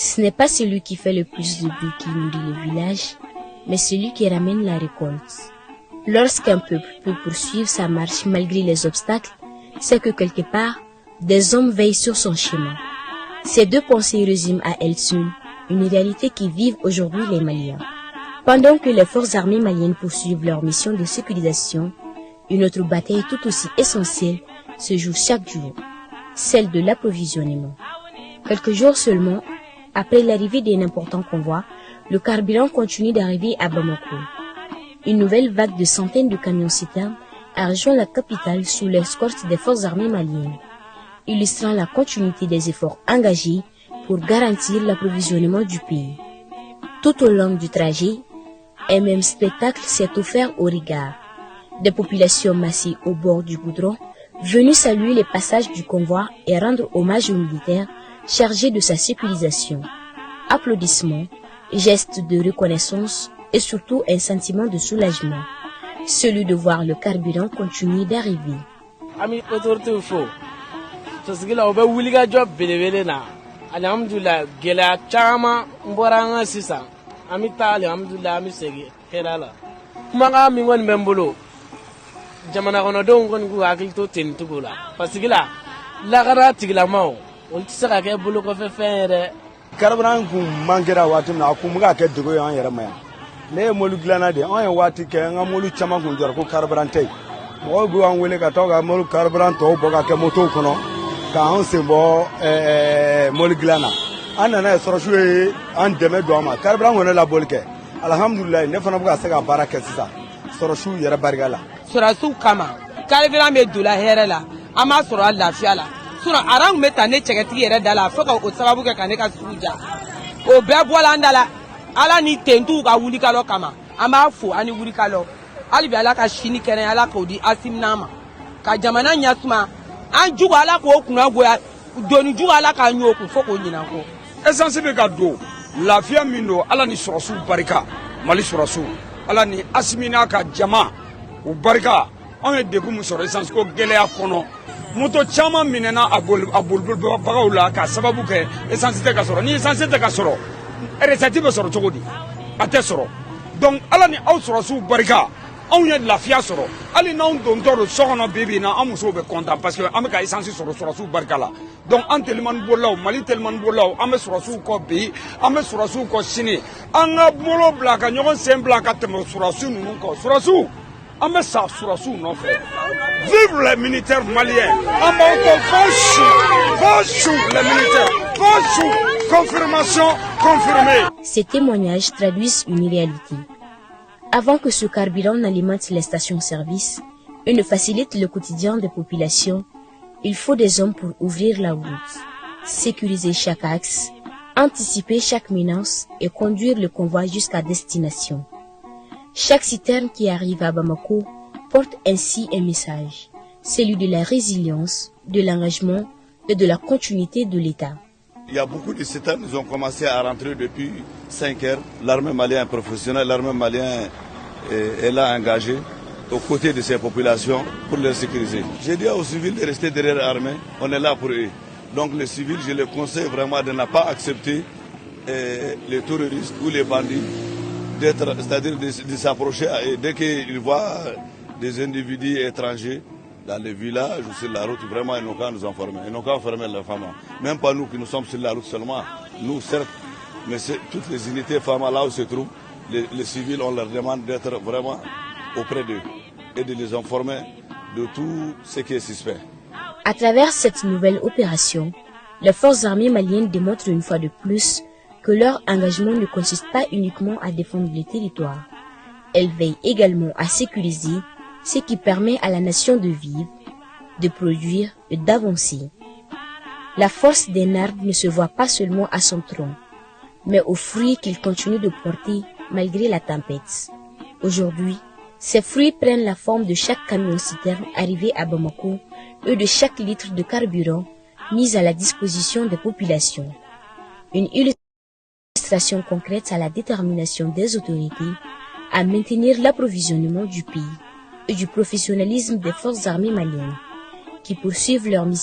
Ce n'est pas celui qui fait le plus de bruit qui nourrit le village, mais celui qui ramène la récolte. Lorsqu'un peuple peut poursuivre sa marche malgré les obstacles, c'est que quelque part, des hommes veillent sur son chemin. Ces deux pensées résument à elles seules une réalité qui vivent aujourd'hui les Maliens. Pendant que les forces armées maliennes poursuivent leur mission de sécurisation, une autre bataille tout aussi essentielle se joue chaque jour, celle de l'approvisionnement. Quelques jours seulement, après l'arrivée d'un important convoi, le carburant continue d'arriver à Bamako. Une nouvelle vague de centaines de camions-citernes a rejoint la capitale sous l'escorte des forces armées maliennes, illustrant la continuité des efforts engagés pour garantir l'approvisionnement du pays. Tout au long du trajet, un même spectacle s'est offert au regard. Des populations massées au bord du goudron, venues saluer les passages du convoi et rendre hommage aux militaires chargés de sa sécurisation. Applaudissements, gestes de reconnaissance et surtout un sentiment de soulagement, celui de voir le carburant continuer d'arriver. Alhamdulillah gela chama mboranga sisa amita alhamdulillah mi segi herala kuma mi won membolo jamana kono don gon gu akil to tin tugula pasigila la gara tigla maw on tsaka ke bulu ko fe fere karabran ku mangera watu na ku muga ke dugo yan yara maya ne molu glana de on wati ke nga molu chama ku jor ko karabran tay mo gu an wele ka to ga molu karabran to boga ke moto kono ka an se bo mol glana anana soroshu an deme do ma karbran wona la bolke alhamdulillah ne fana buga sega baraka sisa soroshu yara bargala sorasu kama karbran me dula herela ama soro Allah fiala sura arang meta ne chegeti yere dala foka o sababu ke kaneka suja o be bola ndala ala ni tentu ga wuli kalo kama ama fo ani wuli kalo ali bi ala ka shini kene ala ko di asimnama ka jamana nyasuma an jugu ala ko kunna goya doni jugu ala ka nyo ku foko nyina ko essence be ka do lafiya min do ala ni surasu barika mali surasu ala ni asmina ka jama u barika on e de gumu soro essence ko geleya kono moto chama minena abol bagaw la ka sababu ke essence te ka soro ni essence te ka soro recette be soro chogodi ate soro donc ala ni aw surasu barika on y a de la fière soro ali na on don sokono bibi na amuso be content parce que ameka essence soro surasu barkala donc en tellement bolaw mali tellement bolaw ame surasu ko bi ame surasu ko sini anga bolo blaka nyogon sembla ka temo surasu nunu ko surasu ame sa surasu no fait vive les militaires maliens amoko foshu les militaires foshu confirmation confirmée. Ces témoignages traduisent une réalité. Avant que ce carburant n'alimente les stations-service et ne facilite le quotidien des populations, il faut des hommes pour ouvrir la route, sécuriser chaque axe, anticiper chaque menace et conduire le convoi jusqu'à destination. Chaque citerne qui arrive à Bamako porte ainsi un message, celui de la résilience, de l'engagement et de la continuité de l'État. Il y a beaucoup de citernes qui ont commencé à rentrer depuis 5 heures. L'armée malienne est professionnelle, l'armée malienne est là engagée aux côtés de ces populations pour les sécuriser. J'ai dit aux civils de rester derrière l'armée, on est là pour eux. Donc les civils, je les conseille vraiment de ne pas accepter les terroristes ou les bandits, c'est-à-dire de s'approcher dès qu'ils voient des individus étrangers dans les villages ou sur la route, vraiment, ils n'ont qu'à nous informer. Ils n'ont qu'à fermer les femmes. Même pas nous qui nous sommes sur la route seulement. Nous, certes, mais toutes les unités femmes là où se trouvent, les civils, on leur demande d'être vraiment auprès d'eux et de les informer de tout ce qui est suspect. À travers cette nouvelle opération, les forces armées maliennes démontrent une fois de plus que leur engagement ne consiste pas uniquement à défendre le territoire. Elles veillent également à sécuriser ce qui permet à la nation de vivre, de produire et d'avancer. La force d'un arbre ne se voit pas seulement à son tronc, mais aux fruits qu'il continue de porter malgré la tempête. Aujourd'hui, ces fruits prennent la forme de chaque camion-citerne arrivé à Bamako et de chaque litre de carburant mis à la disposition des populations. Une illustration concrète à la détermination des autorités à maintenir l'approvisionnement du pays et du professionnalisme des forces armées maliennes qui poursuivent leur mission.